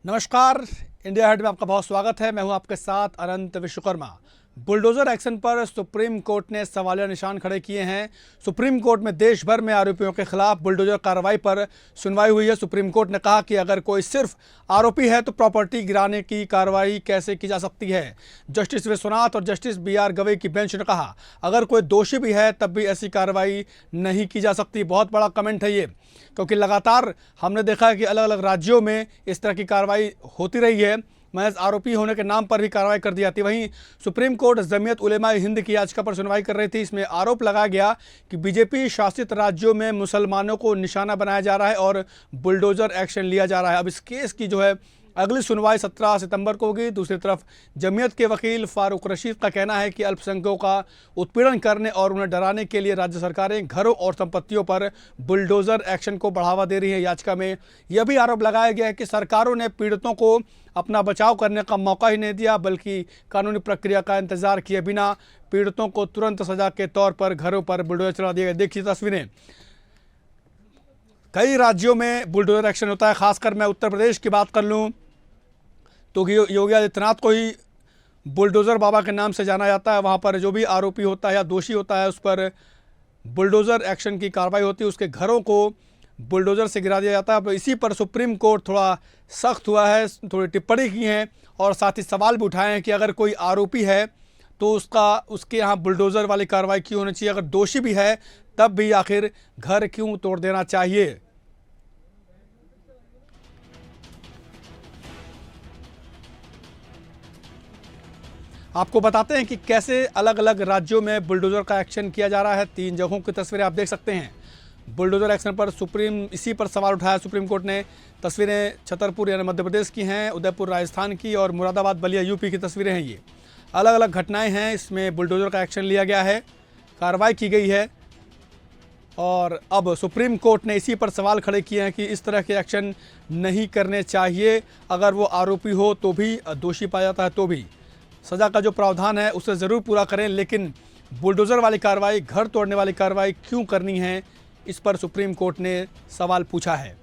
नमस्कार, India head में आपका बहुत स्वागत है। मैं हूं आपके साथ अनंत विश्वकर्मा। बुलडोजर एक्शन पर सुप्रीम कोर्ट ने सवालिया निशान खड़े किए हैं। सुप्रीम कोर्ट में देश भर में आरोपियों के खिलाफ बुलडोजर कार्रवाई पर सुनवाई हुई है। सुप्रीम कोर्ट ने कहा कि अगर कोई सिर्फ आरोपी है तो प्रॉपर्टी गिराने की कार्रवाई कैसे की जा सकती है। जस्टिस विश्वनाथ और जस्टिस BR गवई की बेंच ने कहा अगर कोई दोषी भी है तब भी ऐसी कार्रवाई नहीं की जा सकती। बहुत बड़ा कमेंट है ये, क्योंकि लगातार हमने देखा है कि अलग अलग राज्यों में इस तरह की कार्रवाई होती रही है। महज आरोपी होने के नाम पर भी कार्रवाई कर दी जाती है। वहीं सुप्रीम कोर्ट जमीयत उलेमाए हिंद की याचिका पर सुनवाई कर रही थी। इसमें आरोप लगाया गया कि बीजेपी शासित राज्यों में मुसलमानों को निशाना बनाया जा रहा है और बुलडोजर एक्शन लिया जा रहा है। अब इस केस की जो है अगली सुनवाई 17 सितंबर को होगी। दूसरी तरफ जमीयत के वकील फारूक रशीद का कहना है कि अल्पसंख्यकों का उत्पीड़न करने और उन्हें डराने के लिए राज्य सरकारें घरों और संपत्तियों पर बुलडोजर एक्शन को बढ़ावा दे रही है। याचिका में यह भी आरोप लगाया गया है कि सरकारों ने पीड़ितों को अपना बचाव करने का मौका ही नहीं दिया, बल्कि कानूनी प्रक्रिया का इंतजार किए बिना पीड़ितों को तुरंत सजा के तौर पर घरों पर बुलडोजर चला दिया गया। देखिए तस्वीरें, कई राज्यों में बुलडोजर एक्शन होता है। खासकर मैं उत्तर प्रदेश की बात कर लूँ तो योगी आदित्यनाथ को ही बुलडोज़र बाबा के नाम से जाना जाता है। वहाँ पर जो भी आरोपी होता है या दोषी होता है उस पर बुलडोज़र एक्शन की कार्रवाई होती है, उसके घरों को बुलडोज़र से गिरा दिया जाता है। अब इसी पर सुप्रीम कोर्ट थोड़ा सख्त हुआ है, थोड़ी टिप्पणी की हैं और साथ ही सवाल भी उठाए हैं कि अगर कोई आरोपी है तो उसके यहाँ बुलडोज़र वाली कार्रवाई क्यों होनी चाहिए, अगर दोषी भी है तब भी आखिर घर क्यों तोड़ देना चाहिए। आपको बताते हैं कि कैसे अलग अलग राज्यों में बुलडोज़र का एक्शन किया जा रहा है। 3 जगहों की तस्वीरें आप देख सकते हैं। बुलडोज़र एक्शन पर इसी पर सवाल उठाया सुप्रीम कोर्ट ने। तस्वीरें छतरपुर यानी मध्य प्रदेश की हैं, उदयपुर राजस्थान की और मुरादाबाद बलिया यूपी की तस्वीरें हैं। ये अलग अलग घटनाएं हैं, इसमें बुलडोज़र का एक्शन लिया गया है, कार्रवाई की गई है और अब सुप्रीम कोर्ट ने इसी पर सवाल खड़े किए हैं कि इस तरह के एक्शन नहीं करने चाहिए। अगर वो आरोपी हो तो भी, दोषी पाया जाता है तो भी सज़ा का जो प्रावधान है उसे ज़रूर पूरा करें, लेकिन बुलडोज़र वाली कार्रवाई, घर तोड़ने वाली कार्रवाई क्यों करनी है, इस पर सुप्रीम कोर्ट ने सवाल पूछा है।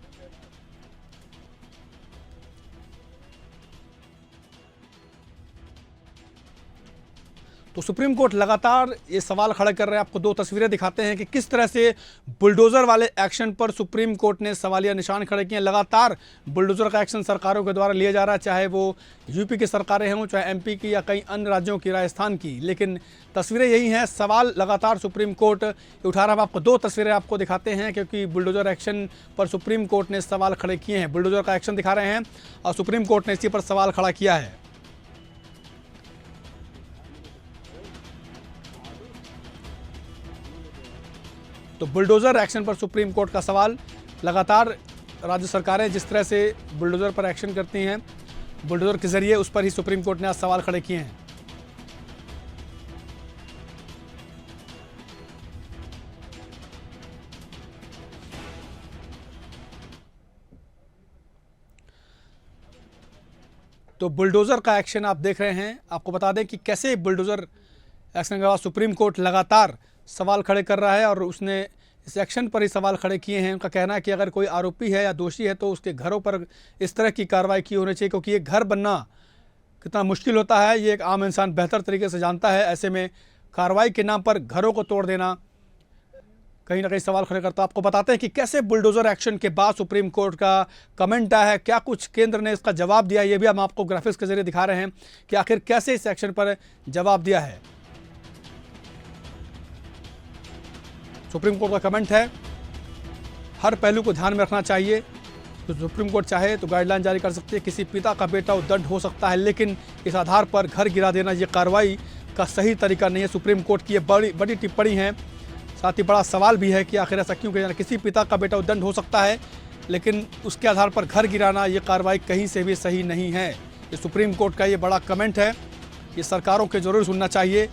तो सुप्रीम कोर्ट लगातार ये सवाल खड़ा कर रहे हैं। आपको 2 तस्वीरें दिखाते हैं कि किस तरह से बुलडोज़र वाले एक्शन पर सुप्रीम कोर्ट ने सवालिया निशान खड़े किए हैं। लगातार बुलडोज़र का एक्शन सरकारों के द्वारा लिया जा रहा है, चाहे वो यूपी की सरकारें हों, चाहे MP की या कई अन्य राज्यों की, राजस्थान की, लेकिन तस्वीरें यही हैं। सवाल लगातार सुप्रीम कोर्ट उठा रहा है। आपको 2 तस्वीरें आपको दिखाते हैं क्योंकि बुलडोज़र एक्शन पर सुप्रीम कोर्ट ने सवाल खड़े किए हैं। बुलडोज़र का एक्शन दिखा रहे हैं और सुप्रीम कोर्ट ने इसी पर सवाल खड़ा किया है। तो बुलडोज़र एक्शन पर सुप्रीम कोर्ट का सवाल। लगातार राज्य सरकारें जिस तरह से बुलडोज़र पर एक्शन करती हैं, बुलडोज़र के ज़रिए, उस पर ही सुप्रीम कोर्ट ने आज सवाल खड़े किए हैं। तो बुलडोज़र का एक्शन आप देख रहे हैं। आपको बता दें कि कैसे बुलडोज़र एक्शन के बाद सुप्रीम कोर्ट लगातार सवाल खड़े कर रहा है और उसने इस एक्शन पर ही सवाल खड़े किए हैं। उनका कहना है कि अगर कोई आरोपी है या दोषी है तो उसके घरों पर इस तरह की कार्रवाई की होनी चाहिए, क्योंकि ये घर बनना कितना मुश्किल होता है ये एक आम इंसान बेहतर तरीके से जानता है। ऐसे में कार्रवाई के नाम पर घरों को तोड़ देना कहीं ना कहीं सवाल खड़े करता है। आपको बताते हैं कि कैसे बुलडोज़र एक्शन के बाद सुप्रीम कोर्ट का कमेंट आया है, क्या कुछ केंद्र ने इसका जवाब दिया, ये भी हम आपको ग्राफिक्स के जरिए दिखा रहे हैं कि आखिर कैसे इस एक्शन पर जवाब दिया है। सुप्रीम कोर्ट का कमेंट है, हर पहलू को ध्यान में रखना चाहिए। तो सुप्रीम कोर्ट चाहे तो गाइडलाइन जारी कर सकती है, किसी पिता का बेटा उद्दंड हो सकता है, लेकिन इस आधार पर घर गिरा देना ये कार्रवाई का सही तरीका नहीं है। सुप्रीम कोर्ट की ये बड़ी टिप्पणी है, साथ ही बड़ा सवाल भी है कि आखिर ऐसा क्यों किया जाना। किसी पिता का बेटा उद्दंड हो सकता है, लेकिन उसके आधार पर घर गिराना ये कार्रवाई कहीं से भी सही नहीं है। ये सुप्रीम कोर्ट का ये बड़ा कमेंट है, ये सरकारों के जरूर सुनना चाहिए।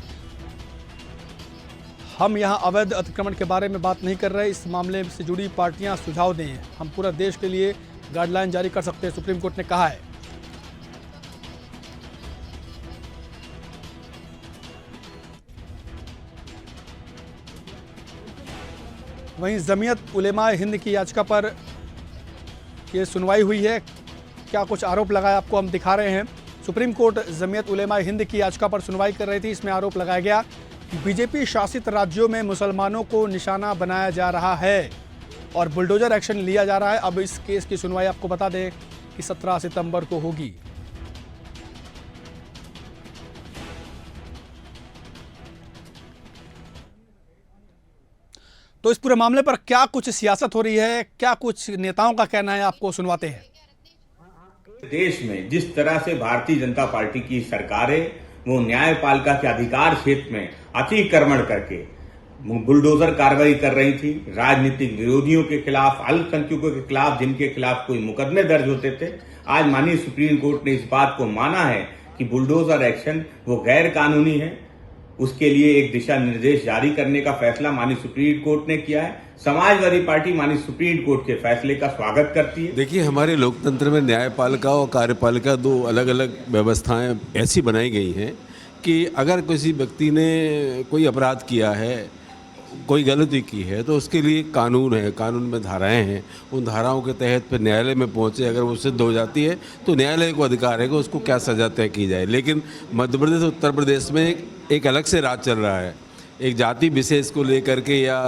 हम यहाँ अवैध अतिक्रमण के बारे में बात नहीं कर रहे, इस मामले से जुड़ी पार्टियाँ सुझाव दें, हम पूरा देश के लिए गाइडलाइन जारी कर सकते हैं, सुप्रीम कोर्ट ने कहा है। वहीं जमीयत उलेमाए हिंद की याचिका पर यह सुनवाई हुई है। क्या कुछ आरोप लगाए आपको हम दिखा रहे हैं। सुप्रीम कोर्ट जमीयत उलेमा हिंद की याचिका पर सुनवाई कर रही थी। इसमें आरोप लगाया गया कि बीजेपी शासित राज्यों में मुसलमानों को निशाना बनाया जा रहा है और बुलडोजर एक्शन लिया जा रहा है। अब इस केस की सुनवाई आपको बता दें कि 17 सितंबर को होगी। तो इस पूरे मामले पर क्या कुछ सियासत हो रही है, क्या कुछ नेताओं का कहना है, आपको सुनवाते हैं। देश में जिस तरह से भारतीय जनता पार्टी की सरकार है वो न्यायपालिका के अधिकार क्षेत्र में अतिक्रमण करके बुलडोजर कार्रवाई कर रही थी। राजनीतिक विरोधियों के खिलाफ, अल्पसंख्यकों के खिलाफ, जिनके खिलाफ कोई मुकदमे दर्ज होते थे, आज माननीय सुप्रीम कोर्ट ने इस बात को माना है कि बुलडोजर एक्शन वो गैर कानूनी है। उसके लिए एक दिशा निर्देश जारी करने का फैसला माननीय सुप्रीम कोर्ट ने किया है। समाजवादी पार्टी माननीय सुप्रीम कोर्ट के फैसले का स्वागत करती है। देखिए, हमारे लोकतंत्र में न्यायपालिका और कार्यपालिका दो अलग अलग व्यवस्थाएं ऐसी बनाई गई हैं कि अगर किसी व्यक्ति ने कोई अपराध किया है, कोई गलती की है, तो उसके लिए कानून है, कानून में धाराएं हैं। उन धाराओं के तहत फिर न्यायालय में पहुंचे, अगर वो सिद्ध हो जाती है तो न्यायालय को अधिकार है कि उसको क्या सजा तय की जाए। लेकिन मध्य प्रदेश, उत्तर प्रदेश में एक अलग से राज चल रहा है। एक जाति विशेष को लेकर के या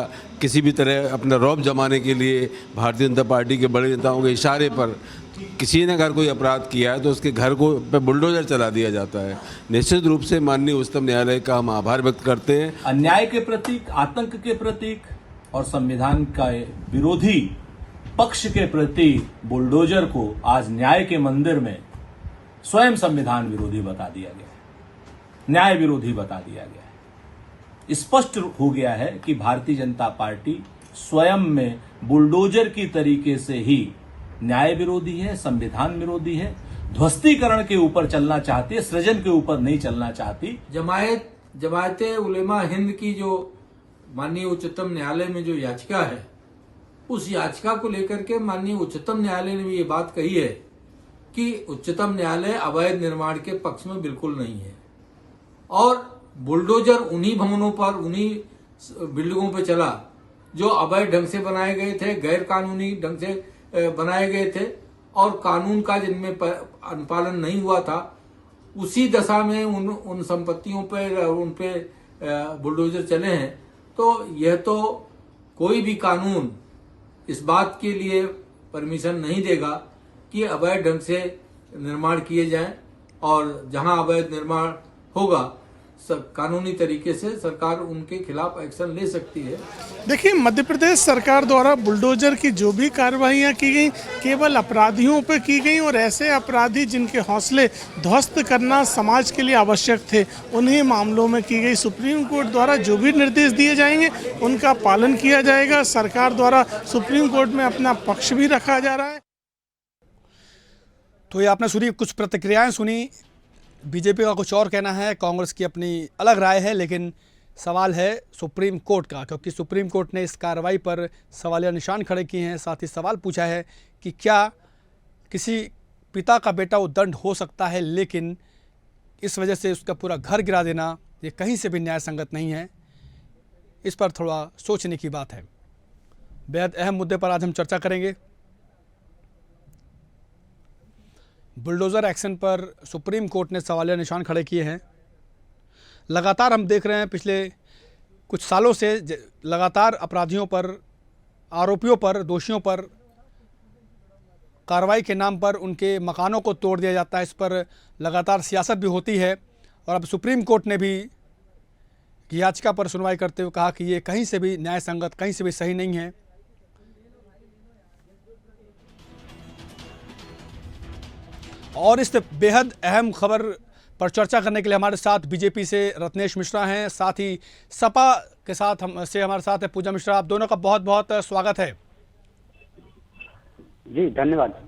किसी भी तरह अपना रौब जमाने के लिए भारतीय जनता पार्टी के बड़े नेताओं के इशारे पर किसी ने अगर कोई अपराध किया है तो उसके घर को पे बुलडोजर चला दिया जाता है। निश्चित रूप से माननीय उच्चतम न्यायालय का हम आभार व्यक्त करते हैं। अन्याय के प्रतीक, आतंक के प्रतीक और संविधान का विरोधी पक्ष के प्रति बुलडोजर को आज न्याय के मंदिर में स्वयं संविधान विरोधी बता दिया गया है, न्याय विरोधी बता दिया गया है। स्पष्ट हो गया है कि भारतीय जनता पार्टी स्वयं में बुलडोजर की तरीके से ही न्याय विरोधी है, संविधान विरोधी है, ध्वस्तीकरण के ऊपर चलना चाहती है, सृजन के ऊपर नहीं चलना चाहती। जमायते उलेमा हिंद की जो माननीय उच्चतम न्यायालय में जो याचिका है, उस याचिका को लेकर के माननीय उच्चतम न्यायालय ने भी ये बात कही है कि उच्चतम न्यायालय अवैध निर्माण के पक्ष में बिल्कुल नहीं है और बुलडोजर उन्हीं भवनों पर, उन्हीं बिल्डिंगों पर चला जो अवैध ढंग से बनाए गए थे, गैर कानूनी ढंग से बनाए गए थे और कानून का जिनमें अनुपालन नहीं हुआ था। उसी दशा में उन संपत्तियों पर, उन पे बुलडोजर चले हैं। तो यह तो कोई भी कानून इस बात के लिए परमिशन नहीं देगा कि अवैध ढंग से निर्माण किए जाएं और जहां अवैध निर्माण होगा कानूनी तरीके से सरकार उनके खिलाफ एक्शन ले सकती है। देखिए, मध्य प्रदेश सरकार द्वारा बुलडोजर की जो भी कार्रवाइयाँ की गई केवल अपराधियों पर की गई और ऐसे अपराधी जिनके हौसले ध्वस्त करना समाज के लिए आवश्यक थे, उन्हीं मामलों में की गई। सुप्रीम कोर्ट द्वारा जो भी निर्देश दिए जाएंगे उनका पालन किया जाएगा। सरकार द्वारा सुप्रीम कोर्ट में अपना पक्ष भी रखा जा रहा है। तो ये आपने सुनी, कुछ प्रतिक्रियाएं सुनी। बीजेपी का कुछ और कहना है, कांग्रेस की अपनी अलग राय है, लेकिन सवाल है सुप्रीम कोर्ट का, क्योंकि सुप्रीम कोर्ट ने इस कार्रवाई पर सवालिया निशान खड़े किए हैं। साथ ही सवाल पूछा है कि क्या किसी पिता का बेटा उद्दंड हो सकता है, लेकिन इस वजह से उसका पूरा घर गिरा देना ये कहीं से भी न्याय संगत नहीं है। इस पर थोड़ा सोचने की बात है। बेहद अहम मुद्दे पर आज हम चर्चा करेंगे। बुलडोज़र एक्शन पर सुप्रीम कोर्ट ने सवालिया निशान खड़े किए हैं। लगातार हम देख रहे हैं पिछले कुछ सालों से लगातार अपराधियों पर, आरोपियों पर, दोषियों पर कार्रवाई के नाम पर उनके मकानों को तोड़ दिया जाता है। इस पर लगातार सियासत भी होती है और अब सुप्रीम कोर्ट ने भी याचिका पर सुनवाई करते हुए कहा कि ये कहीं से भी न्याय संगत, कहीं से भी सही नहीं है। और इस बेहद अहम खबर पर चर्चा करने के लिए हमारे साथ बीजेपी से रत्नेश मिश्रा हैं, साथ ही सपा के साथ हमारे साथ है पूजा मिश्रा। आप दोनों का बहुत बहुत स्वागत है। जी धन्यवाद।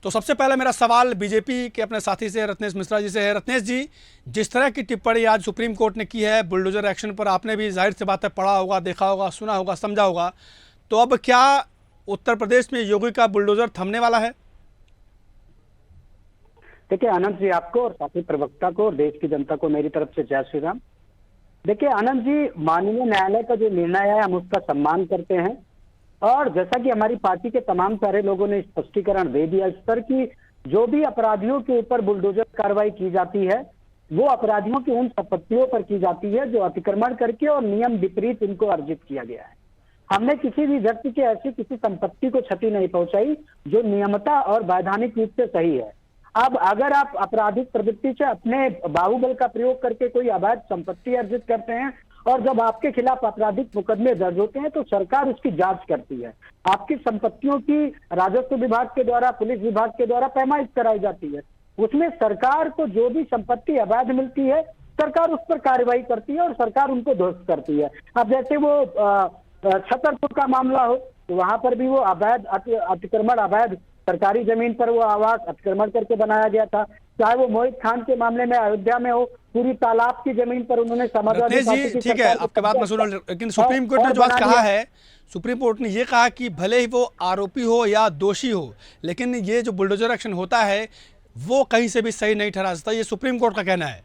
तो सबसे पहले मेरा सवाल बीजेपी के अपने साथी से रत्नेश मिश्रा जी से है। रत्नेश जी, जिस तरह की टिप्पणी आज सुप्रीम कोर्ट ने की है बुलडोजर एक्शन पर, आपने भी जाहिर सी बात है पढ़ा होगा, देखा होगा, सुना होगा, समझा होगा, तो अब क्या उत्तर प्रदेश में योगी का बुलडोजर थमने वाला है? देखिए आनंद जी, आपको और साथी प्रवक्ता को और देश की जनता को मेरी तरफ से जय श्री राम। देखिए आनंद जी, माननीय न्यायालय का जो निर्णय है हम उसका सम्मान करते हैं और जैसा कि हमारी पार्टी के तमाम सारे लोगों ने स्पष्टीकरण दे दिया इस पर कि जो भी अपराधियों के ऊपर बुलडोजर कार्रवाई की जाती है वो अपराधियों की उन संपत्तियों पर की जाती है जो अतिक्रमण करके और नियम विपरीत इनको अर्जित किया गया है। हमने किसी भी व्यक्ति के ऐसी किसी संपत्ति को क्षति नहीं पहुंचाई जो नियमता और वैधानिक रूप से सही है। अब अगर आप आपराधिक प्रवृत्ति से अपने बाहुबल का प्रयोग करके कोई अवैध संपत्ति अर्जित करते हैं और जब आपके खिलाफ आपराधिक मुकदमे दर्ज होते हैं तो सरकार उसकी जांच करती है। आपकी संपत्तियों की राजस्व विभाग के द्वारा, पुलिस विभाग के द्वारा पैमाइश कराई जाती है। उसमें सरकार को जो भी संपत्ति अवैध मिलती है सरकार उस पर कार्रवाई करती है और सरकार उनको ध्वस्त करती है। अब जैसे वो छतरपुर का मामला हो तो वहां पर भी वो अवैध अतिक्रमण, अवैध सरकारी जमीन पर वो आवास अतिक्रमण करके बनाया गया था। चाहे वो मोहित खान के मामले में अयोध्या में हो, पूरी तालाब की जमीन पर उन्होंने समाजवादी पार्टी की ठीक है, आपके बात मैं सुन रहा हूं, लेकिन सुप्रीम कोर्ट ने जो आज कहा है, सुप्रीम कोर्ट ने ये कहा कि भले ही वो आरोपी हो या दोषी हो, लेकिन ये जो बुलडोजर एक्शन होता है वो कहीं से भी सही नहीं ठहरा सकता, ये सुप्रीम कोर्ट का कहना है।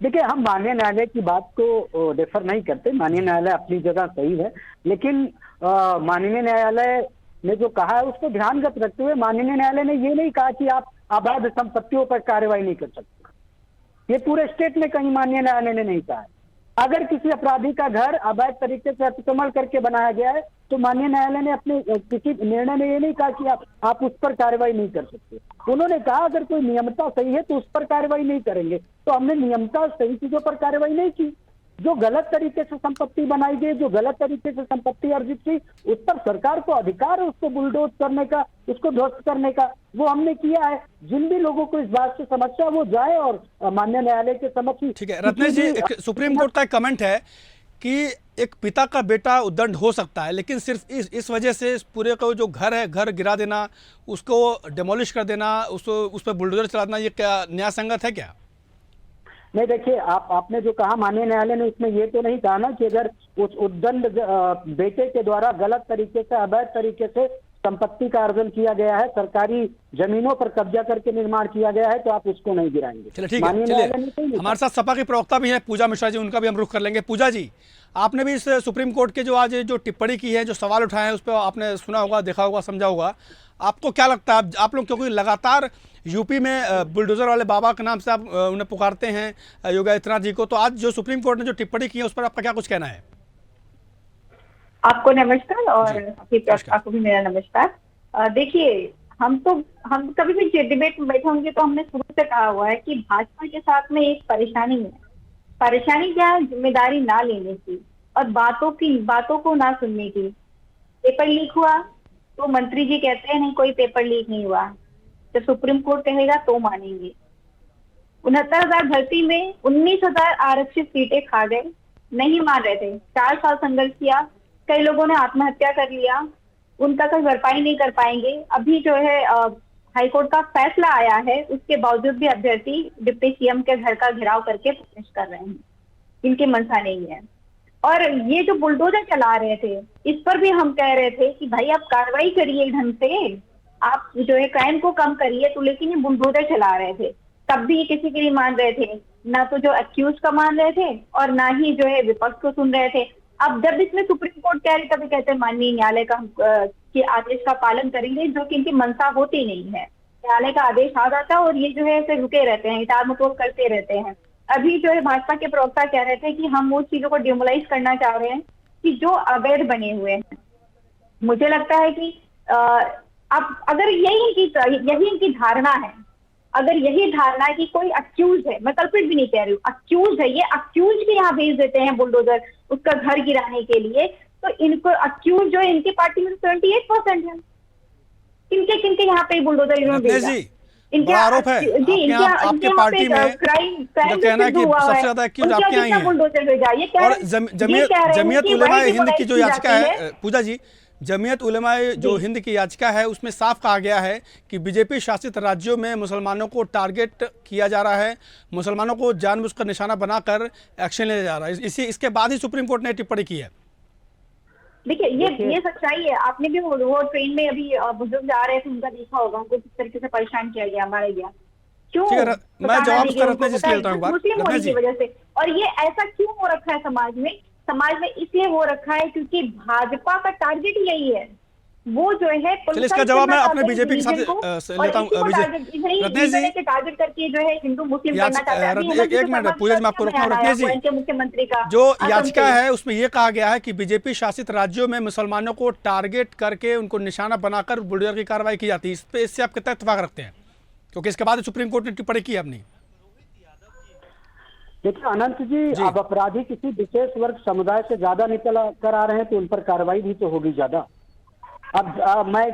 देखिए, हम माननीय न्यायालय की बात को रेफर नहीं करते, माननीय न्यायालय अपनी जगह सही है, लेकिन माननीय न्यायालय ने जो कहा है उसको ध्यानगत रखते हुए माननीय न्यायालय ने ये नहीं कहा कि आप अवैध संपत्तियों पर कार्रवाई नहीं कर सकते। ये पूरे स्टेट में कहीं माननीय न्यायालय ने नहीं कहा है। अगर किसी अपराधी का घर अवैध तरीके से अतिक्रमण करके बनाया गया है तो माननीय न्यायालय ने अपने किसी निर्णय में ये नहीं कहा कि आप उस पर कार्रवाई नहीं कर सकते। उन्होंने कहा अगर कोई नियमता सही है तो उस पर कार्रवाई नहीं करेंगे। तो हमने नियमता सही चीजों पर कार्रवाई नहीं की। जो गलत तरीके से संपत्ति बनाई गई, जो गलत तरीके से संपत्ति अर्जित की, उस पर सरकार को अधिकार है उसको बुलडोज करने का, उसको ध्वस्त करने का, वो हमने किया है। जिन भी लोगों को इस बात से समस्या वो जाए और माननीय न्यायालय के समक्ष। ठीक है रत्नेश जी, सुप्रीम कोर्ट का एक कमेंट है कि एक पिता का बेटा उद्दंड हो सकता है, लेकिन सिर्फ इस वजह से पूरे का जो घर है, घर गिरा देना, उसको डिमोलिश कर देना, उसको उस पर बुलडोजर चला देना, ये क्या न्याय संगत है क्या? नहीं, देखिए, आपने जो कहा माननीय न्यायालय ने उसमें ये तो नहीं कहा ना कि अगर उस उद्दंड बेटे के द्वारा गलत तरीके से, अवैध तरीके से संपत्ति का अर्जन किया गया है, सरकारी जमीनों पर कब्जा करके निर्माण किया गया है, तो आप उसको नहीं गिराएंगे। चलिए ठीक है, चलिए हमारे साथ सपा के प्रवक्ता भी हैं पूजा मिश्रा जी, उनका भी हम रुख कर लेंगे। पूजा जी, आपने भी इस सुप्रीम कोर्ट के जो आज जो टिप्पणी की है, जो सवाल उठाए हैं, उस पर आपने सुना होगा, देखा होगा, समझा होगा। आपको क्या लगता है, आप लोग क्योंकि लगातार यूपी में बुलडोजर वाले बाबा के नाम से आप उन्हें पुकारते हैं योगी आदित्यनाथ जी को, तो आज जो सुप्रीम कोर्ट ने जो टिप्पणी की है उस पर आपका क्या कुछ कहना है? आपको नमस्कार और आपकी प्रवक्ता को भी मेरा नमस्कार। देखिए, हम कभी भी डिबेट में बैठे होंगे तो हमने शुरू से कहा हुआ है कि भाजपा के साथ में एक परेशानी है। परेशानी क्या है? जिम्मेदारी ना लेने की और बातों को ना सुनने की। पेपर लीक हुआ तो मंत्री जी कहते हैं नहीं, कोई पेपर लीक नहीं हुआ। जब सुप्रीम कोर्ट कहेगा तो मानेंगे। 69,000 भर्ती में 19,000 आरक्षित सीटें खा गए, नहीं मान रहे थे। 4 साल संघर्ष किया, कई लोगों ने आत्महत्या कर लिया, उनका कोई भरपाई नहीं कर पाएंगे। अभी जो है हाईकोर्ट का फैसला आया है, उसके बावजूद भी अभ्यर्थी डिप्टी सीएम के घर का घेराव करके प्रोटेस्ट कर रहे हैं। इनकी मंशा नहीं है। और ये जो बुलडोजर चला रहे थे, इस पर भी हम कह रहे थे कि भाई आप कार्रवाई करिए ढंग से, आप जो है क्राइम को कम करिए। तो लेकिन ये बुलडोजर चला रहे थे, तब भी ये किसी की नहीं मान रहे थे, ना तो जो अक्यूज का मान रहे थे और ना ही जो है विपक्ष को सुन रहे थे। अब जब इसमें सुप्रीम कोर्ट कह रही, तभी कहते हैं माननीय न्यायालय का के आदेश का पालन करेंगे, जो कि इनकी मंशा होती नहीं है। न्यायालय का आदेश आ जाता है और ये जो है ऐसे रुके रहते हैं, इतार मटोल करते रहते हैं। अभी जो है भाजपा के प्रवक्ता कह रहे थे कि हम उस चीजों को डिमोलाइज करना चाह रहे हैं कि जो अवैध बने हुए हैं। मुझे लगता है कि अब अगर यही इनकी धारणा है, अगर यही धारणा है कि कोई अक्यूज है, मैं कल्प्रिट भी नहीं कह रही हूँ, अक्यूज है, ये अक्यूज के यहाँ भेज देते हैं बुलडोजर उसका घर गिराने के लिए, तो इनको अक्यूज जो है इनकी पार्टी में 78% है। किनके यहाँ पे बुलडोजर इन्होंने भेजा? बड़ा आरोप है आपके पार्टी में, जो कहना है कि सबसे ज्यादा एक्यूज आपके यहाँ ही हैं। और जमीयत उलेमा हिंद की जो याचिका है, पूजा जी, जमीयत उलेमा जो हिंद की याचिका है उसमें साफ कहा गया है कि बीजेपी शासित राज्यों में मुसलमानों को टारगेट किया जा रहा है, मुसलमानों को जानबूझकर निशाना बनाकर एक्शन लिया जा रहा है। इसके बाद ही सुप्रीम कोर्ट ने टिप्पणी की है। देखिए, ये सच्चाई है। आपने भी वो ट्रेन में अभी बुजुर्ग जा रहे थे, उनका देखा होगा, उनको किस तरीके से परेशान किया गया, मारा गया। क्यों? मैं जवाब उसका रत्नेश जी से लेता हूं, मुस्लिम होने की वजह से। और ये ऐसा क्यों हो रखा है समाज में समाज में इसलिए हो रखा है क्योंकि भाजपा का टारगेट यही है, वो जो है चलिए इसका जवाब मैं अपने बीजेपी के साथ लेता हूँ। रत्नेश जी टारगेट करके जो है हिंदू मुस्लिम करना चाहते हैं। एक मिनट पूजा जी, मैं आपको रोकता हूँ। रत्नेश जी, मुख्यमंत्री का जो याचिका है उसमें यह कहा गया है कि बीजेपी शासित राज्यों में मुसलमानों को टारगेट करके उनको निशाना बनाकर बुलडोजर की कार्रवाई की जाती है। इस पे इससे आप कितना इत्तेफाक रखते हैं, क्योंकि इसके बाद सुप्रीम कोर्ट ने टिप्पणी की अपनी? देखिए अनंत जी, अब अपराधी किसी विशेष वर्ग समुदाय से ज्यादा निकल कर आ रहे हैं तो उन पर कार्रवाई भी तो होगी ज्यादा। अब मैं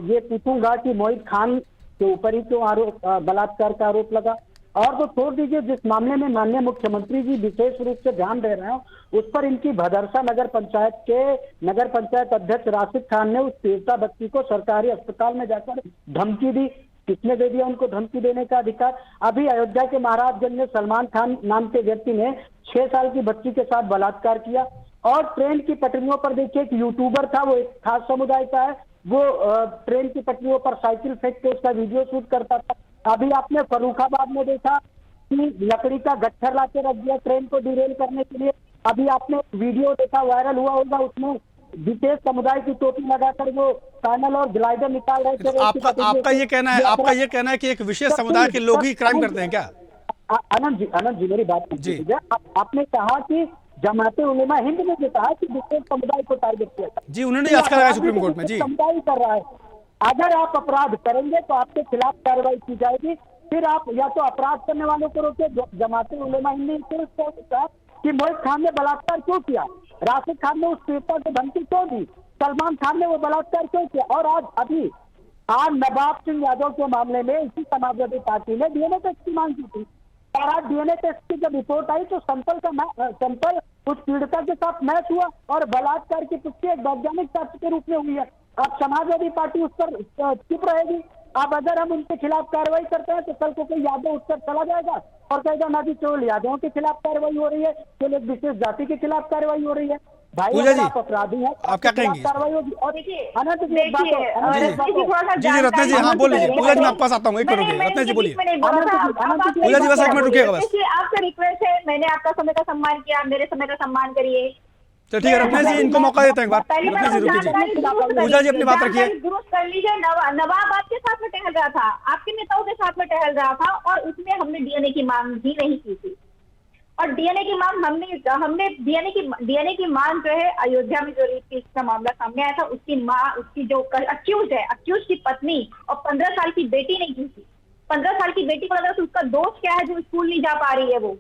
ये पूछूंगा कि मोहित खान के ऊपर ही क्यों आरोप बलात्कार का आरोप लगा, और तो छोड़ दीजिए जिस मामले में माननीय मुख्यमंत्री जी विशेष रूप से ध्यान दे रहे हैं उस पर इनकी भदरसा नगर पंचायत अध्यक्ष राशिद खान ने उस पीड़िता बच्ची को सरकारी अस्पताल में जाकर धमकी दी। किसने दे दिया उनको धमकी देने का अधिकार? अभी अयोध्या के महाराजगंज में सलमान खान नाम के व्यक्ति ने 6 साल की बच्ची के साथ बलात्कार किया। और ट्रेन की पटरियों पर देखिए एक यूट्यूबर था, वो एक खास समुदाय का है, वो ट्रेन की पटरियों पर साइकिल फेंक के उसका वीडियो शूट करता था। अभी आपने फर्रुखाबाद में देखा कि लकड़ी का गट्ठर लाके रख दिया ट्रेन को डिरेल करने के लिए। अभी आपने वीडियो देखा, वायरल हुआ होगा, उसमें विशेष समुदाय की टोपी लगाकर वो पैनल और ग्लाइडर निकाल रहे थे। आपका ये कहना है कि एक विशेष समुदाय के लोग ही क्राइम करते हैं क्या? आनंद जी मेरी बात कीजिए। आपने कहा कि जमाते उलेमा हिंद ने जो कहा कि विशेष समुदाय को टारगेट किया था जी, उन्होंने याचिका लगाई सुप्रीम कोर्ट में जी। समुदाय कर रहा है, अगर आप अपराध करेंगे तो आपके खिलाफ कार्रवाई की जाएगी। फिर आप या तो अपराध करने वालों को रोके। जमाते उलेमा हिंद ने कहा कि मोहित खान ने बलात्कार क्यों किया, राशिद खान ने उस पीड़िता को धमकी क्यों दी, सलमान खान ने वो बलात्कार क्यों किया। और आज नवाब सिंह यादव के मामले में इसी समाजवादी पार्टी ने डीएनए टेस्ट की मांग की थी, और आज डीएनए टेस्ट की जब रिपोर्ट आई तो सैंपल उस पीड़िता के साथ मैच हुआ और बलात्कार की पुष्टि एक वैज्ञानिक साक्ष्य के रूप में हुई है। अब समाजवादी पार्टी उस पर चुप रहेगी। अब अगर हम उनके खिलाफ कार्रवाई करते हैं तो कल को कोई यादव उठकर चला जाएगा और कहेगा ना जी केवल यादवों के खिलाफ कार्रवाई हो रही है, केवल एक विशेष जाति के खिलाफ कार्रवाई हो रही है। भाई अगर आप अपराधी हैं आप क्या कहेंगी? कार्रवाई होगी। और देखिए अनंत जी जी रत्नेश जी, हाँ बोल लीजिए। पूजा जी मैं आपके पास आता हूँ, एक मिनट रत्नेश जी बोलिए। पूजा जी बस एक मिनट रुकिएगा बस। आपसे रिक्वेस्ट है, मैंने आपका समय का सम्मान किया, मेरे समय का सम्मान करिए। तो ठीक है रत्नेश जी, इनको मौका देते हैं एक बार। रत्नेश जी रुकिए, पूजा जी अपनी बात रखिए। दुरुस्त कर लीजिए। नवाब आपके साथ में टहल रहा था, आपके नेताओं के साथ में टहल रहा था, और उसमें हमने डीएनए की मांग भी नहीं की थी। और डीएनए की मांग हमने डीएनए की मांग जो है अयोध्या में जो रेप केस का मामला सामने आया था, उसकी माँ, उसकी जो अक्यूज की पत्नी और 15 साल की बेटी ने की थी। 15 साल की बेटी को लगा तो उसका दोस्त क्या है जो स्कूल नहीं जा पा रही है, वो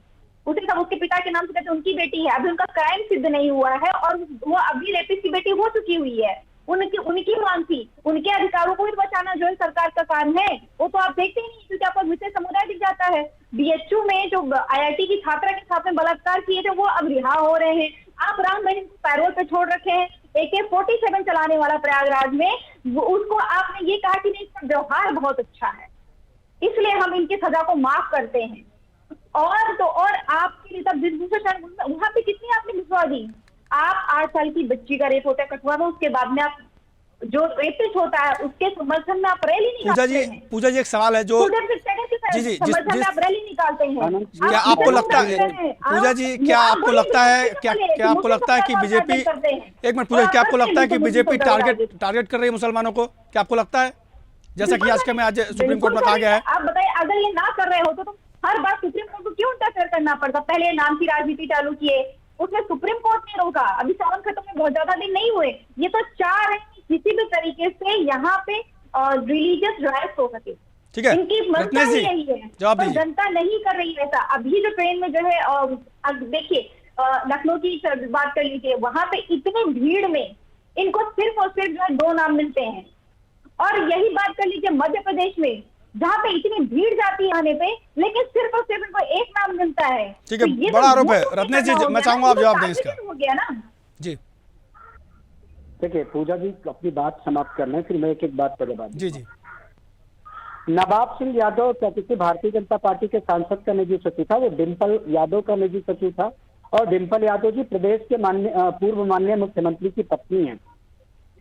उसे सब उसके पिता के नाम से कहते उनकी बेटी है। अभी उनका क्राइम सिद्ध नहीं हुआ है और वो अभी रेपिस्ट की बेटी हो चुकी हुई है। उनकी मांग थी, उनके अधिकारों को भी बचाना जो है सरकार का काम है। वो तो आप देखते ही नहीं, क्योंकि आपको विशेष समुदाय दिख जाता है। बीएचयू में जो आईआईटी की छात्रा के साथ में बलात्कार किए थे वो अब रिहा हो रहे हैं। आप राम महिंद्र को पैरोल पे छोड़ रखे हैं। AK-47 चलाने वाला प्रयागराज में, उसको आपने ये कहा कि नहीं इसका व्यवहार बहुत अच्छा है, इसलिए हम इनकी सजा को माफ करते हैं। और आपके लिए तब वहां पे कितनी आपने भिजवा दी? आप 8 साल की बच्ची का रेप होता है कठुआ में, उसके बाद में आप जो रेपिस्ट होता है उसके समर्थन में आप रैली निकालते हैं। पूजा जी एक सवाल है जो जी समर्थन में आप रैली निकालते हैं। क्या आपको लगता है पूजा जी, क्या आपको लगता है कि बीजेपी, एक मिनट पूजा, क्या आपको लगता है कि बीजेपी टारगेट कर रही है मुसलमानों को? क्या आपको लगता है, जैसा कि आज में आज सुप्रीम कोर्ट में कहा गया है? आप बताइए, अगर ये ना कर रहे होते तो हर बार सुप्रीम कोर्ट को क्यों इंटरफेयर करना पड़ता? पहले नाम की राजनीति चालू किए, उसमें सुप्रीम कोर्ट ने रोका। अभी सावन खत्म में बहुत ज्यादा दिन नहीं हुए, ये तो चाह रहे हैं किसी भी तरीके से यहाँ पे रिलीजियस राइट्स हो सके। ठीक है, इनकी मनसा ही यही है, जवाब दीजिए। जनता नहीं कर रही ऐसा। अभी जो ट्रेन में जो है देखिए, लखनऊ की बात कर लीजिए, वहां पे इतनी भीड़ में इनको सिर्फ और सिर्फ जो है 2 नाम मिलते हैं। और यही बात कर लीजिए मध्य प्रदेश में, जहाँ पे इतनी भीड़ जाती है आने पे, लेकिन सिर्फ और सिर्फ इनको 1 नाम मिलता है। ठीक है, बड़ा आरोप है। रत्नेश जी मैं चाहूंगा आप जवाब दें इसका। हो गया ना जी। देखिए पूजा जी अपनी बात समाप्त कर लें, फिर मैं एक बात पर जवाब। जी जी। नवाब सिंह यादव किसी भारतीय जनता पार्टी के सांसद का निजी सचिव था, वो डिम्पल यादव का निजी सचिव था। और डिम्पल यादव जी प्रदेश के पूर्व माननीय मुख्यमंत्री की पत्नी है,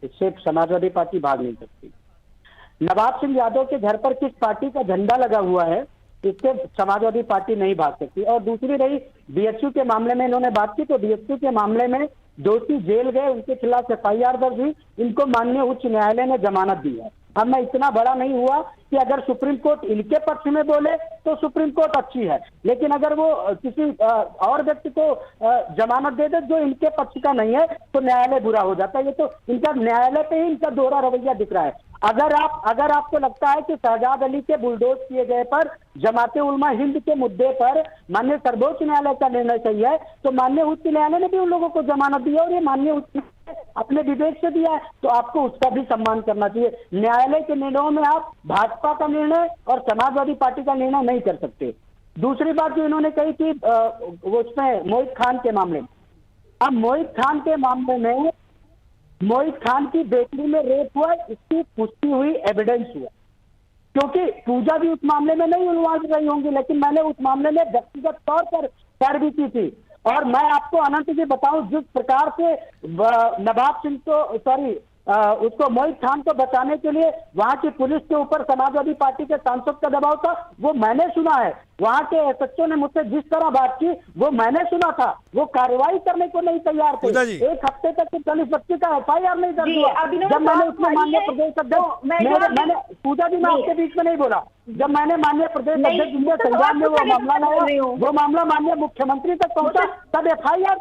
इससे समाजवादी पार्टी भाग नहीं सकती। नवाब सिंह यादव के घर पर किस पार्टी का झंडा लगा हुआ है इससे समाजवादी पार्टी नहीं भाग सकती। और दूसरी रही बीएचयू के मामले में इन्होंने बात की, तो बीएचयू के मामले में दोषी जेल गए, उनके खिलाफ FIR दर्ज हुई, इनको माननीय उच्च न्यायालय ने जमानत दी है। अब मैं इतना बड़ा नहीं हुआ कि अगर सुप्रीम कोर्ट इनके पक्ष में बोले तो सुप्रीम कोर्ट अच्छी है, लेकिन अगर वो किसी और व्यक्ति को जमानत दे दे जो इनके पक्ष का नहीं है तो न्यायालय बुरा हो जाता है। ये तो इनका न्यायालय पे ही इनका दोहरा रवैया दिख रहा है। अगर आपको लगता है कि शहजाद अली के बुलडोज किए गए पर जमाते उलमा हिंद के मुद्दे पर माननीय सर्वोच्च न्यायालय का निर्णय सही है, तो माननीय उच्च न्यायालय ने भी उन लोगों को जमानत दी है और ये माननीय उच्च अपने विवेक से दिया है, तो आपको उसका भी सम्मान करना चाहिए। न्यायालय के निर्णयों में आप भाजपा का निर्णय और समाजवादी पार्टी का निर्णय नहीं कर सकते। दूसरी बात जो इन्होंने कही थी वो उसमें मोहित खान के मामले में, अब मोहित खान के मामले में मोहित खान की बेकरी में रेप हुआ, इसकी पुष्टि हुई, एविडेंस हुआ, क्योंकि पूजा भी उस मामले में नहीं उलझ रही होंगी, लेकिन मैंने उस मामले में व्यक्तिगत तौर पर पैरवी की थी। और मैं आपको अनंत जी बताऊं, जिस प्रकार से नवाब सिंह को उसको मोहित खान को बचाने के लिए वहां की पुलिस के ऊपर समाजवादी पार्टी के सांसद का दबाव था, वो मैंने सुना है। वहां के एसएचओ ने मुझसे जिस तरह बात की वो मैंने सुना था, वो कार्रवाई करने को नहीं तैयार थे। एक हफ्ते तक दलित बच्चे का FIR नहीं दर्ज हुआ। जब मैंने उसमें माननीय प्रदेश अध्यक्ष मैंने पूजा जी मैं आपके बीच में नहीं बोला, जब मैंने माननीय प्रदेश अध्यक्ष इंदिरा संज्ञान में वो मामला लाया, वो मामला माननीय मुख्यमंत्री तक पहुंचा, तब FIR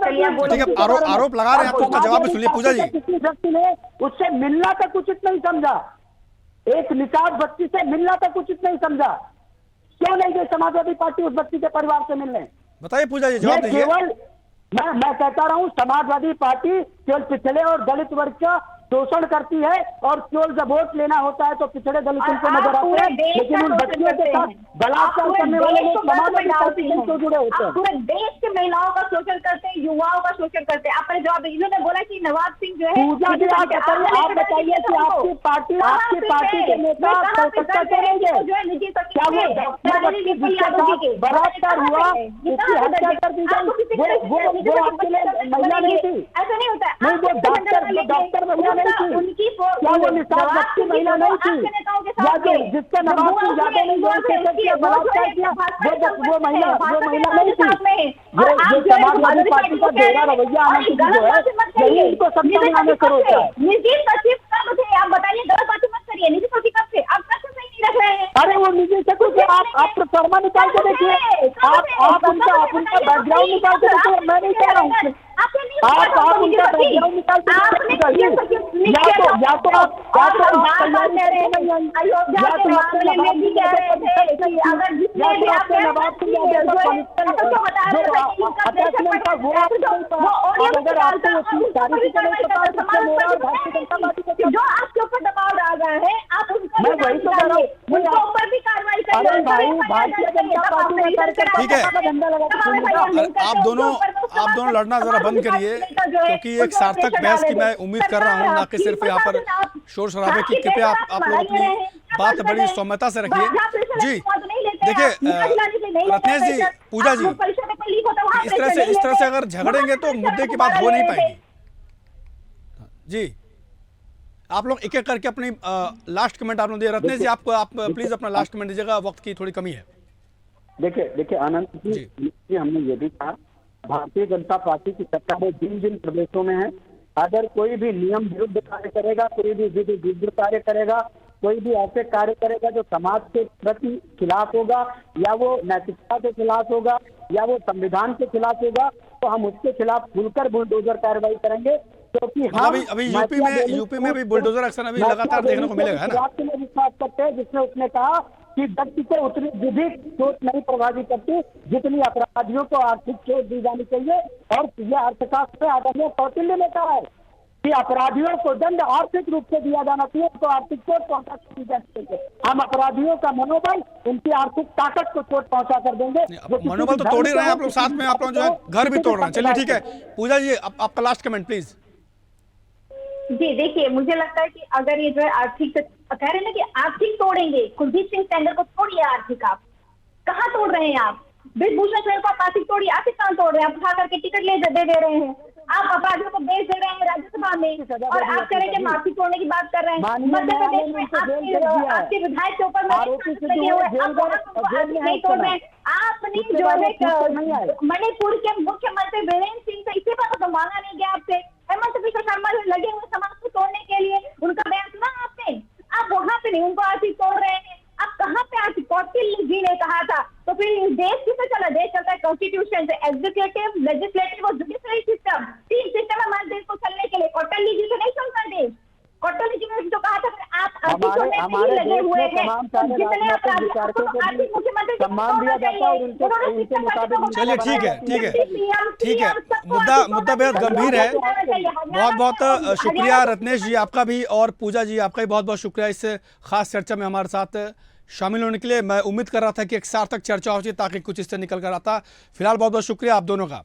आरोप लगा रहे हैं, आप उसका जवाब भी सुनिए पूजा जी। किसी व्यक्ति ने उससे मिलना तक उचित नहीं समझा, एक निकास बच्ची से मिलना तक उचित नहीं समझा, क्यों नहीं गई समाजवादी पार्टी उस बच्ची के परिवार से मिलने? बताइए पूजा जी, जवाब दीजिए। केवल मैं कहता रहा हूं, समाजवादी पार्टी केवल पिछड़े और दलित वर्ग का शोषण करती है और केवल जब वोट लेना होता है तो पिछड़े दलितों को नजर आते हैं, लेकिन उन बच्चियों के साथ बलात्कार करने वाले लोग समाजवादी पार्टी से जुड़े होते हैं। पूरे देश के महिलाओं का शोषण करते हैं, युवाओं का शोषण करते हैं। आपने जवाब इन्होंने बोला कि नवाब सिंह जो है, पूजा जी आप बताइए कि आपकी पार्टी के नेता कलकत्ता चलेंगे, क्या वो बलात्कार हुआ, उसकी हत्या कर दी गई, वो आपके लिए महिला नहीं थी? ऐसा नहीं होता। नहीं, वो डॉक्टर महिला नहीं थी, क्या वो निशान बच्ची महिला नहीं थी? या जो जिसका नवाब सिंह यादव ने बलात्कार किया वो महिला नहीं थी? ये समाजवादी पार्टी का दोहरा रवैया आनंद जी जो है, यही इनको सत्ता में आने से रोकता है। निजी सचिव कब थे? आप बताइए, गलत बातें मत करिए। निजी सचिव कब थे? आप प्रश्न सही नहीं रख रहे हैं। अरे वो निजी सचिव थे, आप प्रोफार्मा निकाल के देखिए, आप उनका बैकग्राउंड निकाल के देखिए। मैं नहीं कह रहा हूँ, आप उनका बैकग्राउंड निकाल के जो आपके ऊपर दबाव डाल रहा है, आप मैं वही तो कह रहा हूँ, उनके ऊपर भी कार्रवाई करिए। अरे भाई, भारतीय जनता पार्टी में ठीक है, आप दोनों लड़ना जरा बंद करिए, क्योंकि एक सार्थक बहस की मैं उम्मीद कर रहा हूं, ना कि सिर्फ यहाँ पर शोर शराबे की। कृपया आप लोग अपनी बात बड़ी सौम्यता से रखिए। जी देखिए रत्नेश जी, पूजा जी, इस तरह से अगर झगड़ेंगे तो मुद्दे की बात हो नहीं पाएगी। जी आप लोग एक एक करके अपनी लास्ट कमेंट आप लोग दिए। रत्नेश जी आप प्लीज अपना लास्ट कमेंट दीजिएगा, वक्त की थोड़ी कमी है। देखिए आनंद जी, हमने ये भी कहा भारतीय जनता पार्टी की सत्ता में जिन प्रदेशों में है, अगर कोई भी नियम विरुद्ध कार्य करेगा, कोई भी विधि विरुद्ध कार्य करेगा, कोई भी ऐसे कार्य करेगा जो समाज के प्रति खिलाफ होगा, या वो नैतिकता के खिलाफ होगा, या वो संविधान के खिलाफ होगा, तो हम उसके खिलाफ खुलकर बुलडोजर कार्रवाई करेंगे। क्योंकि अभी यूपी में भी बुलडोजर एक्शन अभी लगातार देखने को मिलेगा, है ना? विश्वास करते हैं, जिसमें उसने कहा कि व्यक्ति को उतनी विधिक चोट नहीं प्रभावित करती जितनी अपराधियों को आर्थिक चोट दी जानी चाहिए। और यह अर्थशास्त्र में आदरणीय कौटिल्य ने कहा है कि अपराधियों को दंड आर्थिक रूप से दिया जाना चाहिए, तो आर्थिक चोट पहुंचा दी जानी चाहिए। हम अपराधियों का मनोबल, उनकी आर्थिक ताकत को चोट पहुंचा कर देंगे। मनोबल तो तोड़ ही रहे हैं आप लोग, साथ में आप लोग जो है घर भी तोड़ रहे हैं। चलिए ठीक है, पूजा जी आपका लास्ट कमेंट प्लीज। जी देखिए, मुझे लगता है कि अगर ये जो है आर्थिक कह रहे हैं ना कि आर्थिक तोड़ेंगे, कुलदीप सिंह सेंगर को तोड़िए आर्थिक। आप कहाँ तोड़ रहे हैं? आप ब्रिजभूषण को आप आर्थिक तोड़िए, आर्थिक कहाँ तोड़ रहे हैं? आप उठा करके टिकट दे रहे हैं। आप अपराधियों को बेच दे रहे हैं राज्यसभा में और आप कह रहे हैं कि माफी तोड़ने की बात कर रहे हैं। मध्य प्रदेश में आपके विधायक के ऊपर लगे हुए नहीं तोड़ रहे हैं। आपने जो है मणिपुर के मुख्यमंत्री वीरेंद्र सिंह से इसी पर तो माना नहीं गया आपसे। हेमंत बिश्व शर्मा लगे हुए समाज को तोड़ने के लिए, उनका बयान सुना आपने? आप वहां पे नहीं, उनको आज ही तोड़ रहे हैं। आप कहाँ पे आज कौटिल्य जी ने कहा था, तो फिर देश किसे चला? देश चलता है कॉन्स्टिट्यूशन से, एग्जीक्यूटिव, लेजिस्लेटिव और जुडिशरी सिस्टम, 3 सिस्टम है हमारे देश को चलने के लिए। कौटिल्य जी से नहीं चलता देश। कौटिल्य जी ने जो कहा था, आप हमारे लगे हुए हैं, तमाम सारे जितने अपराधी विचारकों को आर्थिक मुख्यमंत्री सम्मान दिया जाता है और उनके मुताबिक। चलिए ठीक है, मुद्दा बेहद गंभीर है। बहुत बहुत शुक्रिया रत्नेश जी आपका भी, और पूजा जी आपका भी बहुत बहुत शुक्रिया इस खास चर्चा में हमारे साथ शामिल होने के लिए। मैं उम्मीद कर रहा था कि एक सार्थक चर्चा हो ताकि कुछ इससे निकल कर आता। फिलहाल बहुत बहुत शुक्रिया आप दोनों का।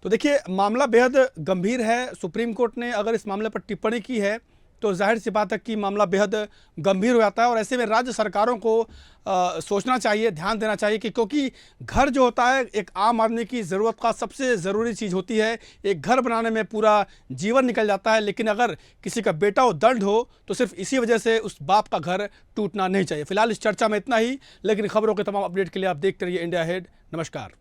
तो देखिए, मामला बेहद गंभीर है। सुप्रीम कोर्ट ने अगर इस मामले पर टिप्पणी की है तो जाहिर सी बात है कि मामला बेहद गंभीर हो जाता है, और ऐसे में राज्य सरकारों को सोचना चाहिए, ध्यान देना चाहिए कि क्योंकि घर जो होता है एक आम आदमी की ज़रूरत का सबसे ज़रूरी चीज़ होती है। एक घर बनाने में पूरा जीवन निकल जाता है, लेकिन अगर किसी का बेटा हो, दर्द हो, तो सिर्फ इसी वजह से उस बाप का घर टूटना नहीं चाहिए। फिलहाल इस चर्चा में इतना ही, लेकिन खबरों के तमाम अपडेट के लिए आप देखते रहिए इंडिया हेड। नमस्कार।